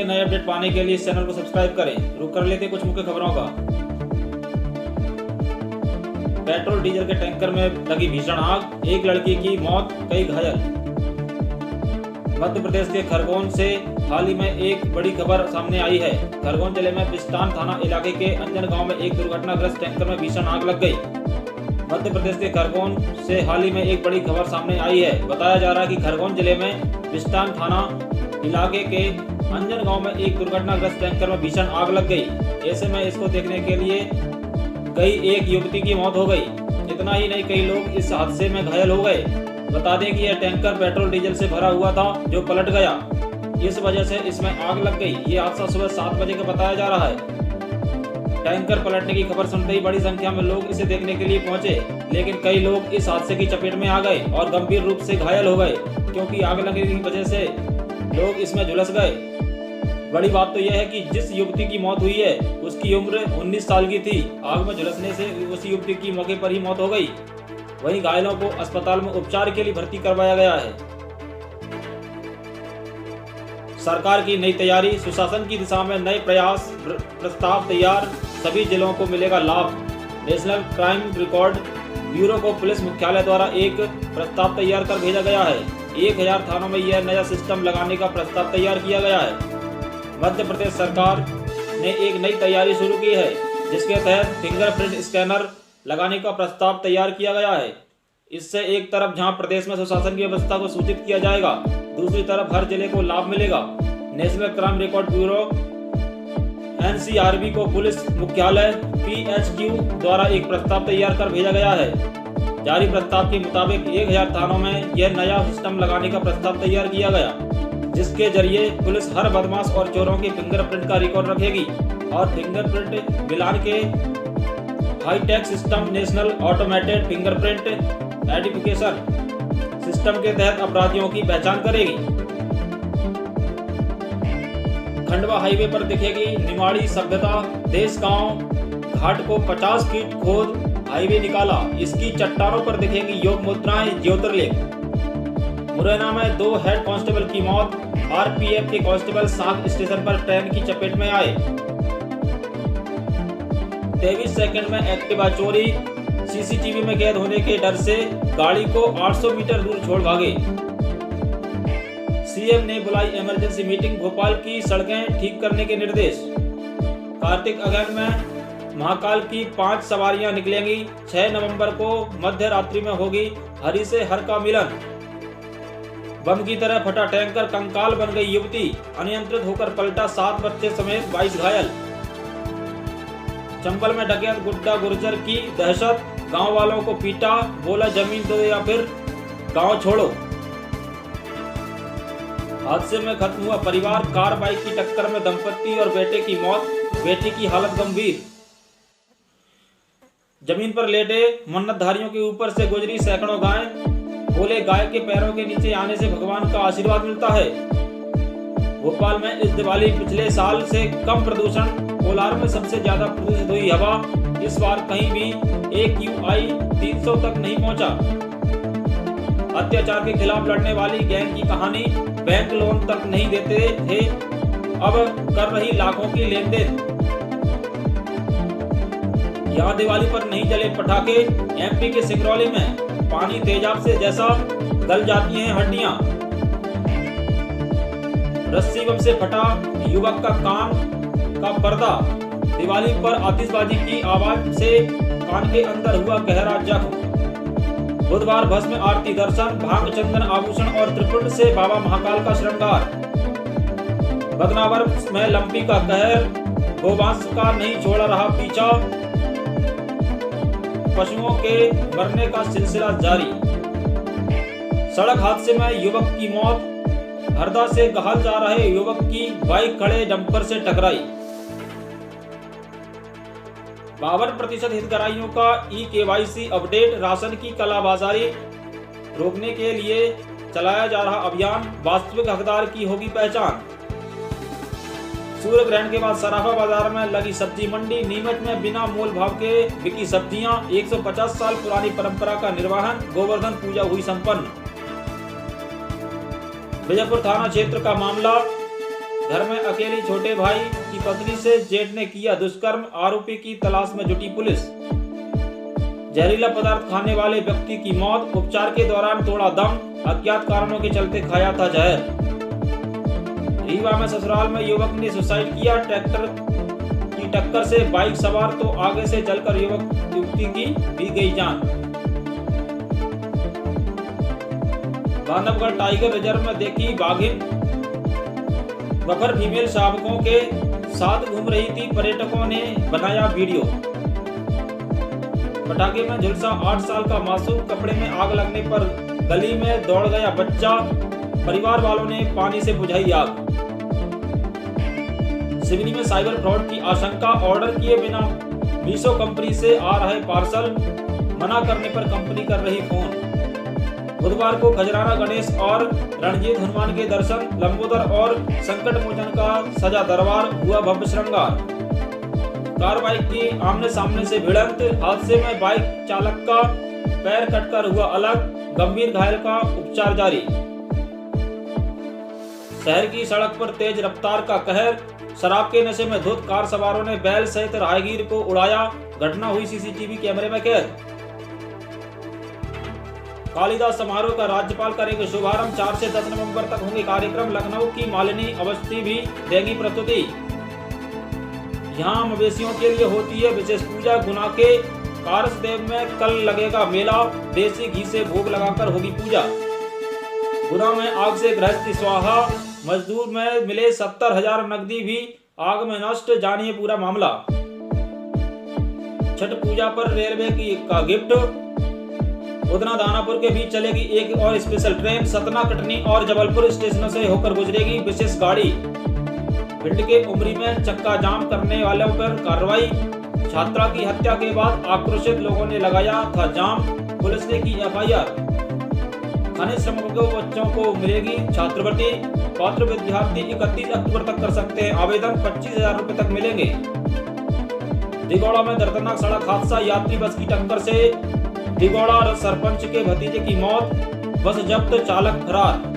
नए अपडेट पाने के लिए इस चैनल को सब्सक्राइब करें। रुक कर लेते कुछ मुख्य खबरों का। पेट्रोल डीजल के टैंकर में लगी भीषण आग, एक लड़की की मौत, कई घायल। मध्य प्रदेश के खरगोन से हाल ही में एक बड़ी खबर सामने आई है। खरगोन जिले में बिस्टान थाना इलाके के अंजन गांव में एक दुर्घटनाग्रस्त टैंकर में भीषण आग लग गई। मध्य प्रदेश के खरगोन से हाल ही में एक बड़ी खबर सामने आई है। बताया जा रहा है कि खरगोन जिले में बिस्टान थाना इलाके के अंजन गांव में एक दुर्घटनाग्रस्त टैंकर में भीषण आग लग गई। ऐसे में इसको देखने के लिए गई एक युवती की मौत हो गई। इतना ही नहीं, कई लोग इस हादसे में घायल हो गए। बता दें कि यह टैंकर पेट्रोल डीजल से भरा हुआ था जो पलट गया, इस वजह से इसमें आग लग गई। ये हादसा सुबह 7 बजे का बताया जा रहा है। टैंकर पलटने की खबर सुनते ही बड़ी संख्या में लोग इसे देखने के लिए पहुंचे, लेकिन कई लोग इस हादसे की चपेट में आ गए और गंभीर रूप से घायल हो गए, क्योंकि आग लगने की वजह से लोग इसमें झुलस गए। बड़ी बात तो यह है कि जिस युवती की मौत हुई है उसकी उम्र 19 साल की थी। आग में झुलसने से उस युवती की मौके पर ही मौत हो गई। वहीं घायलों को अस्पताल में उपचार के लिए भर्ती करवाया गया है। सरकार की नई तैयारी, सुशासन की दिशा में नए प्रयास, प्रस्ताव तैयार, सभी जिलों को मिलेगा लाभ। नेशनल क्राइम रिकॉर्ड ब्यूरो को पुलिस मुख्यालय द्वारा एक प्रस्ताव तैयार कर भेजा गया है। 1000 थानों में यह नया सिस्टम लगाने का प्रस्ताव तैयार किया गया है। मध्य प्रदेश सरकार ने एक नई तैयारी शुरू की है, जिसके तहत फिंगरप्रिंट स्कैनर लगाने का प्रस्ताव तैयार किया गया है। इससे एक तरफ जहां प्रदेश में सुशासन की व्यवस्था को सूचित किया जाएगा, दूसरी तरफ हर जिले को लाभ मिलेगा। National crime record bureau NCRB को पुलिस मुख्यालय PHQ द्वारा एक प्रस्ताव तैयार कर भेजा गया है। जारी प्रस्ताव के मुताबिक 1000 थानों में यह नया सिस्टम लगाने का प्रस्ताव तैयार किया गया, जिसके जरिए पुलिस हर बदमाश और चोरों के फिंगरप्रिंट का रिकॉर्ड रखेगी और फिंगरप्रिंट मिलान के hi tech system national automated fingerprint identification system के तहत अपराधियों की पहचान करेगी। खंडवा हाईवे पर दिखेगी निमाड़ी सभ्यता। देश गांव घाट को 50 फीट खोद हाईवे निकाला। इसकी चट्टानों पर दिखेगी योग मुद्राएं, ज्योतिर्लिंग। मुरैना में 2 हेड कांस्टेबल की मौत। RPF के कांस्टेबल साग स्टेशन पर ट्रेन की चपेट में आए। 23 सेकंड में एक्टिवा चोरी। CCTV में कैद होने के डर से गाड़ी को 800 मीटर दूर छोड़ भागे। CM ने बुलाई इमरजेंसी मीटिंग। भोपाल की सड़कें ठीक करने के निर्देश। कार्तिक अगन में महाकाल की 5 सवारियां निकलेंगी। 6 नवंबर को मध्य रात्रि में होगी हरि से हर का मिलन। बम की तरह फटा टैंकर, कंकाल बन गई युवती। अनियंत्रित होकर पलटा, 7 बच्चे समेत 22 घायल। चंबल में डकैत गुड्डा गुर्जर की दहशत। गांव वालों को पीटा, बोला जमीन दो या फिर गांव छोड़ो। हादसे में खत्म हुआ परिवार। कार बाइक की टक्कर में दंपति और बेटे की मौत, बेटी की हालत गंभीर। जमीन पर लेटे मन्नतधारियों के ऊपर से गुजरी सैकड़ों गाय। बोले गाय के पैरों के नीचे आने से भगवान का आशीर्वाद मिलता है। भोपाल में इस दिवाली पिछले साल से कम प्रदूषण। कोलार में सबसे ज्यादा प्रदूषित हुई हवा। इस बार कहीं भी AQI 300 तक नहीं पहुंचा। अत्याचार के खिलाफ लड़ने वाली गैंग की कहानी। बैंक लोन तक नहीं देते थे, अब कर रही लाखों की लेन देन। यहाँ दिवाली पर नहीं जले पटाखे। MP के सिंगरौली में पानी तेजाब से जैसा गल जाती हैं हड्डियां। रस्सी बम से फटा युवक का कान का पर्दा। दिवाली पर आतिशबाजी की आवाज से कान के अंदर हुआ गहरा जख्म। बुधवार भस्म आरती दर्शन, भांग चंदन आभूषण और त्रिपुट से बाबा महाकाल का श्रृंगार। बदनावर में लंपी का कहर, गोवंश का नहीं छोड़ रहा पीछा। पशुओं के मरने का सिलसिला जारी। सड़क हादसे में युवक की मौत। हरदा से गहाल जा रहे युवक की बाइक खड़े डंपर से टकराई। 52% हितग्राहियों का eKYC अपडेट। राशन की कालाबाजारी रोकने के लिए चलाया जा रहा अभियान। वास्तविक हकदार की होगी पहचान। सूर्य ग्रहण के बाद सराफा बाजार में लगी सब्जी मंडी। नीमच में बिना मोल भाव के बिकी सब्जियां। 150 साल पुरानी परंपरा का निर्वहन। गोवर्धन पूजा हुई संपन्न। विजयपुर थाना क्षेत्र का मामला। घर में अकेली छोटे भाई की पत्नी से जेठ ने किया दुष्कर्म, आरोपी की तलाश में जुटी पुलिस। जहरीला पदार्थ खाने वाले व्यक्ति की मौत, उपचार के दौरान तोड़ा दम, अज्ञात कारणों के चलते खाया था जहर। रीवा में ससुराल में युवक ने सुसाइड किया, ट्रैक्टर की टक्कर से बाइक सवार तो आगे से जलकर युवती की दी गई जान। बांधवगढ़ टाइगर रिजर्व में देखी बाघिन, बफर फीमेल शावकों के साथ घूम रही थी, पर्यटकों ने बनाया वीडियो। पटाखे में झुलसा 8 साल का मासूम, कपड़े में आग लगने पर गली में दौड़ गया बच्चा, परिवार वालों ने पानी से बुझाई आग। सिवनी में साइबर फ्रॉड की आशंका, ऑर्डर किए बिना मीशो कंपनी से आ रहे पार्सल, मना करने पर कंपनी कर रही फोन। बुधवार को खजराना गणेश और रणजीत हनुमान के दर्शन, लंबोदर और संकट मोचन का सजा दरबार, हुआ भव्य श्रृंगार। कार बाइक की आमने सामने से भिड़ंत, हादसे में बाइक चालक का पैर कटकर हुआ अलग, गंभीर घायल का उपचार जारी। शहर की सड़क पर तेज रफ्तार का कहर, शराब के नशे में धुत कार सवारों ने बैल सहित राहगीर को उड़ाया, घटना हुई सीसीटीवी कैमरे में कैद। कालिदास समारोह का राज्यपाल करेंगे शुभारंभ, 4 से 10 नवंबर तक होंगे कार्यक्रम। लखनऊ की मालिनी अवस्थी भी देंगी प्रस्तुति। यहाँ मवेशियों के लिए होती है विशेष पूजा। गुना के कारसदेव में कल लगेगा मेला, देसी घी से भोग लगाकर होगी पूजा। गुना में आग से गृहस्थी स्वाहा, मजदूर में मिले 70,000 नकदी भी आग में नष्ट, जानिए पूरा मामला। छठ पूजा पर रेलवे का गिफ्ट, उधना दानापुर के बीच चलेगी एक और स्पेशल ट्रेन, सतना, कटनी और जबलपुर स्टेशनों से होकर गुजरेगी विशेष गाड़ी। भिंड के उमरी में चक्का जाम करने वालों पर कार्रवाई, छात्रा की हत्या के बाद आक्रोशित लोगों ने लगाया था जाम, पुलिस ने की एफआईआर। खनिज श्रमिकों बच्चों को मिलेगी छात्रवृत्ति, पात्र विद्यार्थी 31 अक्टूबर तक कर सकते हैं आवेदन, 25,000 रुपए तक मिलेंगे। दिगौड़ा में दर्दनाक सड़क हादसा, यात्री बस की टक्कर से दिगौड़ा सरपंच के भतीजे की मौत, बस जब्त, चालक फरार।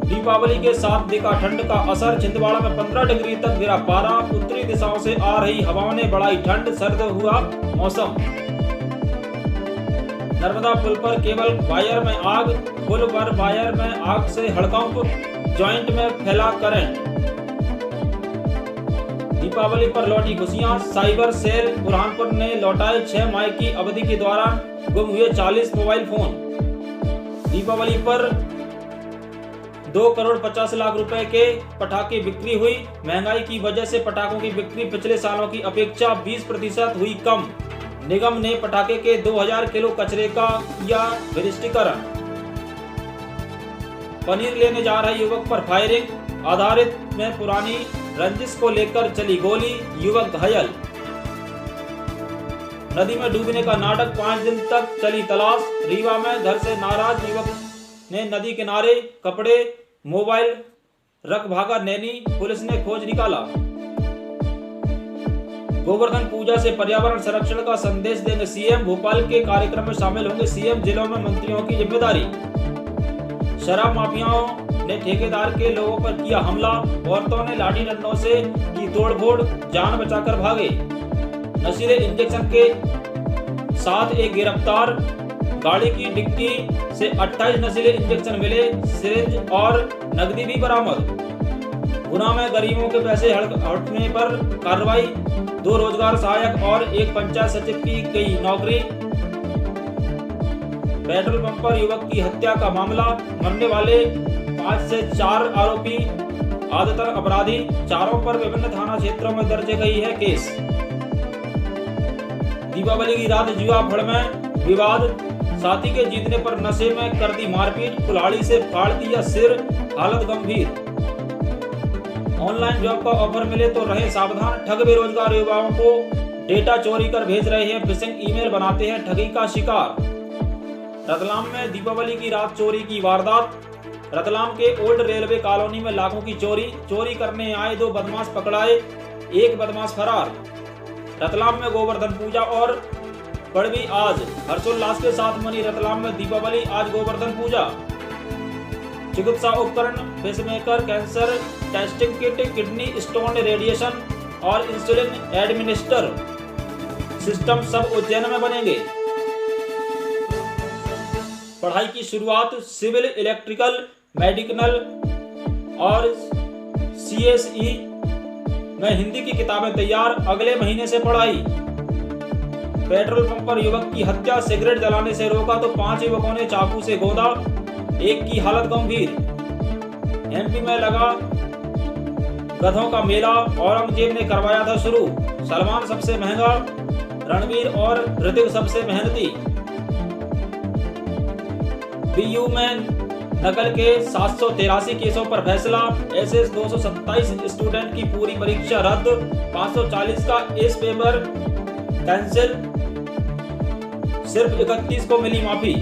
दीपावली के साथ दिखा ठंड का असर, छिंदवाड़ा में 15 डिग्री तक गिरा पारा, उत्तरी दिशाओं से आ रही हवाओं ने बढ़ाई ठंड, सर्द हुआ मौसम। नर्मदा पुल पर केबल वायर में आग, पुल पर वायर में आग से हड़कंप, जॉइंट में फैला करंट। दीपावली पर लौटी खुशियां, साइबर सेल बुरहानपुर ने लौटाए 6 माह की अवधि के दौरान गुम हुए 40 मोबाइल फोन। दीपावली पर 2,50,00,000 रुपए के पटाखे बिक्री हुई, महंगाई की वजह से पटाखों की बिक्री पिछले सालों की अपेक्षा 20% हुई कम। निगम ने पटाखे के 2000 किलो कचरे का किया निष्कर्षण। पनीर लेने जा रहे युवक पर फायरिंग, आधारित में पुरानी रंजिश को लेकर चली गोली, युवक घायल। नदी में डूबने का नाटक, 5 दिन तक चली तलाश। रीवा में घर से नाराज युवक ने नदी किनारे कपड़े, मोबाइल रख भागा नैनी, पुलिस ने खोज निकाला। गोवर्धन पूजा से पर्यावरण संरक्षण का संदेश देंगे सीएम, भोपाल के कार्यक्रम में शामिल होंगे सीएम, जिलों में मंत्रियों की जिम्मेदारी। शराब माफियाओं ने ठेकेदार के लोगों पर किया हमला, औरतों ने लाठी डंडों से की तोड़फोड़, जान बचाकर भागे। नशीले इंजेक्शन के साथ एक गिरफ्तार, गाड़ी की डिक्की से 28 नशीले इंजेक्शन मिले, सिरिंज और नकदी भी बरामद। गुना में गरीबों के पैसे हड़पने पर कार्रवाई, 2 रोजगार सहायक और 1 पंचायत सचिव की गई नौकरी। पेट्रोल पंप पर युवक की हत्या का मामला, मरने वाले 5 से 4 आरोपी आदतन अपराधी, चारों पर विभिन्न थाना क्षेत्रों में दर्ज गई है केस। दीपावली की रात जुआ फड़ में विवाद, साथी के जीतने पर नशे में कर दी मारपीट, कुल्हाड़ी से फाड़ दिया सिर, हालत गंभीर। ऑनलाइन जॉब का ऑफर मिले तो रहें सावधान, ठग बेरोजगार युवाओं को डेटा चोरी कर भेज रहे हैं, फिशिंग ईमेल बनाते हैं, ठगी का शिकार। रतलाम में दीपावली की रात चोरी की वारदात, रतलाम के ओल्ड रेलवे कॉलोनी में लाखों की चोरी करने आए 2 बदमाश पकड़ाए, 1 बदमाश फरार। रतलाम में गोवर्धन पूजा और पड़वी आज, हर्षोल्लास के साथ मनी रतलाम में दीपावली, आज गोवर्धन पूजा। चिकित्सा उपकरण, pacemaker, cancer testing kit, kidney stone radiation और इंसुलिन एडमिनिस्टर सिस्टम सब उज्जैन में बनेंगे। पढ़ाई की शुरुआत सिविल, इलेक्ट्रिकल, मेडिकल और CSE में हिंदी की किताबें तैयार, अगले महीने से पढ़ाई। पेट्रोल पंप पर युवक की हत्या, सिगरेट जलाने से रोका तो 5 युवकों ने चाकू से गोदा, एक की हालत गंभीर। MP में लगा गधों का मेला, औरंगजेब ने करवाया था शुरू। सलमान सबसे महंगा, रणवीर और ऋतिक सबसे मेहनती। BU में नकल के 783 केसों पर फैसला, SS 227 स्टूडेंट की पूरी परीक्षा रद्द, 540 का इस पेपर कैंसिल, सिर्फ 31 को मिली माफी।